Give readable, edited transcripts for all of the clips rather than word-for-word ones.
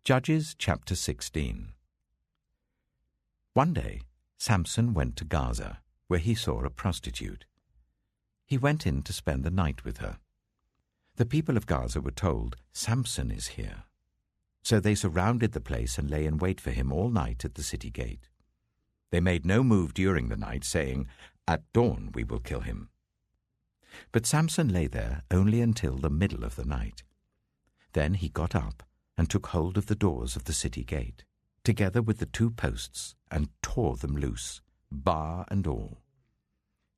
Judges chapter 16. One day, Samson went to Gaza, where he saw a prostitute. He went in to spend the night with her. The people of Gaza were told, "Samson is here." So they surrounded the place and lay in wait for him all night at the city gate. They made no move during the night, saying, "At dawn we will kill him." But Samson lay there only until the middle of the night. Then he got up and took hold of the doors of the city gate, together with the 2 posts, and tore them loose, bar and all.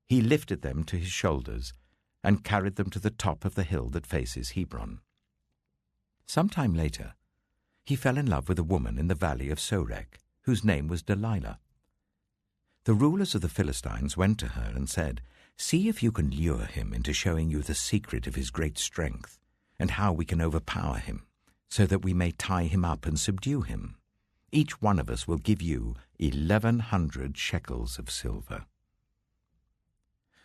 He lifted them to his shoulders and carried them to the top of the hill that faces Hebron. Some time later, he fell in love with a woman in the valley of Suchet, whose name was Delilah. The rulers of the Philistines went to her and said, "See if you can lure him into showing you the secret of his great strength, and how we can overpower him, so that we may tie him up and subdue him. Each one of us will give you 1,100 shekels of silver."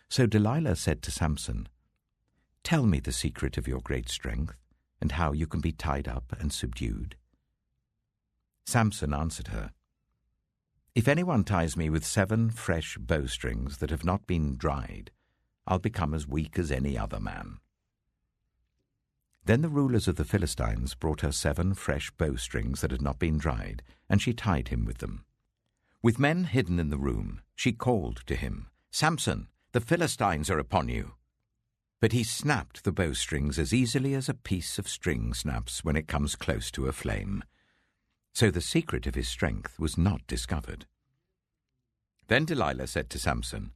So Delilah said to Samson, "Tell me the secret of your great strength, and how you can be tied up and subdued." Samson answered her, "If anyone ties me with 7 fresh bowstrings that have not been dried, I'll become as weak as any other man." Then the rulers of the Philistines brought her 7 fresh bowstrings that had not been dried, and she tied him with them. With men hidden in the room, she called to him, "Samson, the Philistines are upon you." But he snapped the bowstrings as easily as a piece of string snaps when it comes close to a flame. So the secret of his strength was not discovered. Then Delilah said to Samson,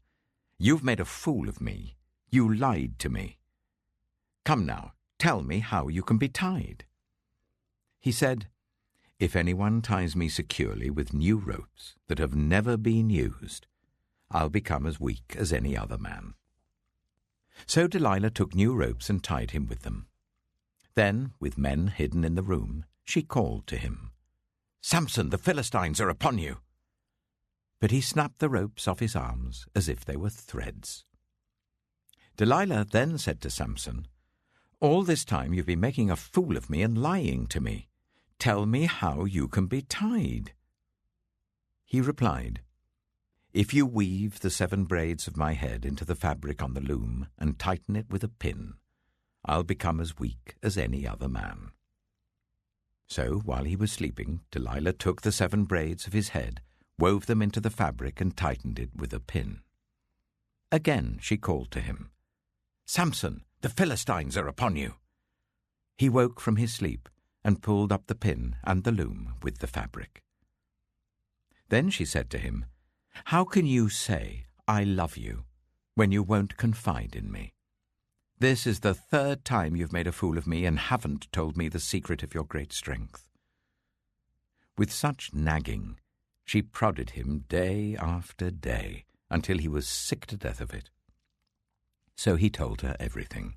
"You've made a fool of me. You lied to me. Come now, tell me how you can be tied." He said, "If anyone ties me securely with new ropes that have never been used, I'll become as weak as any other man." So Delilah took new ropes and tied him with them. Then, with men hidden in the room, she called to him, "Samson, the Philistines are upon you." But he snapped the ropes off his arms as if they were threads. Delilah then said to Samson, "All this time you've been making a fool of me and lying to me. Tell me how you can be tied." He replied, "If you weave the 7 braids of my head into the fabric on the loom and tighten it with a pin, I'll become as weak as any other man." So while he was sleeping, Delilah took the 7 braids of his head, wove them into the fabric and tightened it with a pin. Again she called to him, "Samson, the Philistines are upon you." He woke from his sleep and pulled up the pin and the loom with the fabric. Then she said to him, "How can you say, 'I love you,' when you won't confide in me? This is the 3rd time you've made a fool of me and haven't told me the secret of your great strength." With such nagging, she prodded him day after day until he was sick to death of it. So he told her everything.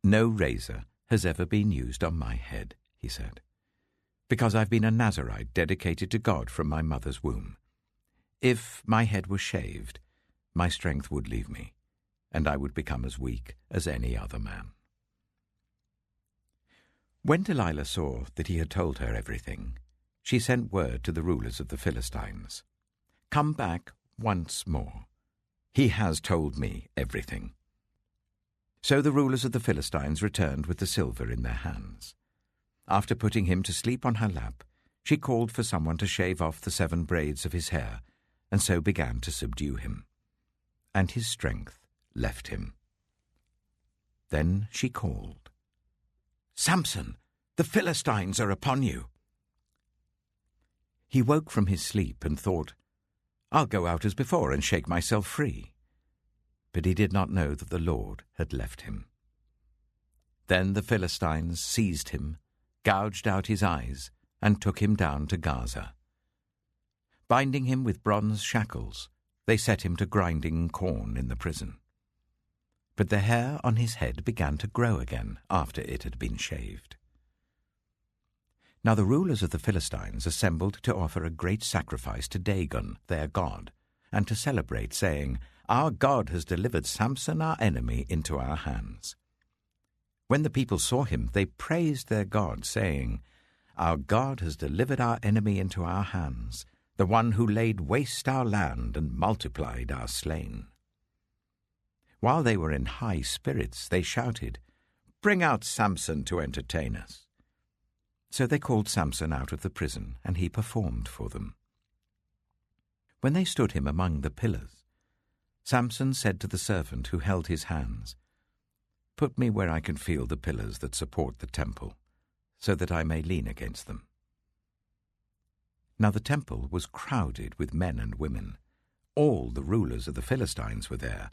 "No razor has ever been used on my head," he said, "because I've been a Nazirite dedicated to God from my mother's womb. If my head was shaved, my strength would leave me, and I would become as weak as any other man." When Delilah saw that he had told her everything, she sent word to the rulers of the Philistines, "Come back once more. He has told me everything." So the rulers of the Philistines returned with the silver in their hands. After putting him to sleep on her lap, she called for someone to shave off the 7 braids of his hair, and so began to subdue him. And his strength left him. Then she called, "Samson, the Philistines are upon you." He woke from his sleep and thought, "I'll go out as before and shake myself free." But he did not know that the Lord had left him. Then the Philistines seized him, gouged out his eyes, and took him down to Gaza. Binding him with bronze shackles, they set him to grinding corn in the prison. But the hair on his head began to grow again after it had been shaved. Now the rulers of the Philistines assembled to offer a great sacrifice to Dagon, their god, and to celebrate, saying, "Our God has delivered Samson, our enemy, into our hands." When the people saw him, they praised their God, saying, Our God has delivered our enemy into our hands, the one who laid waste our land and multiplied our slain." While they were in high spirits, they shouted, "Bring out Samson to entertain us." So they called Samson out of the prison, and he performed for them. When they stood him among the pillars, Samson said to the servant who held his hands, "Put me where I can feel the pillars that support the temple, so that I may lean against them." Now the temple was crowded with men and women. All the rulers of the Philistines were there,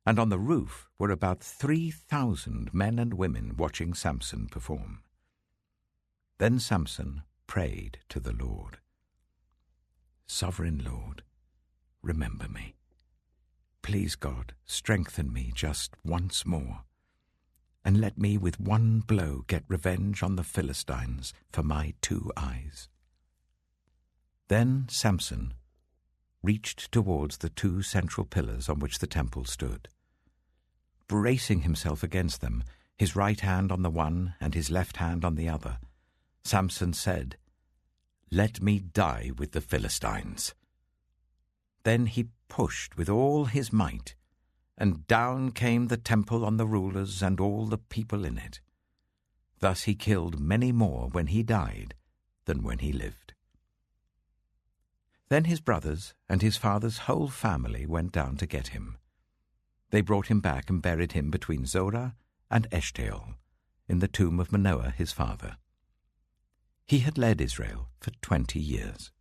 and on the roof were about 3,000 men and women watching Samson perform. Then Samson prayed to the Lord, "Sovereign Lord, remember me. Please, God, strengthen me just once more, and let me with one blow get revenge on the Philistines for my 2 eyes." Then Samson reached towards the 2 central pillars on which the temple stood. Bracing himself against them, his right hand on the one and his left hand on the other, Samson said, "Let me die with the Philistines." Then he pushed with all his might, and down came the temple on the rulers and all the people in it. Thus he killed many more when he died than when he lived. Then his brothers and his father's whole family went down to get him. They brought him back and buried him between Zorah and Eshtaol, in the tomb of Manoah his father. He had led Israel for 20 years.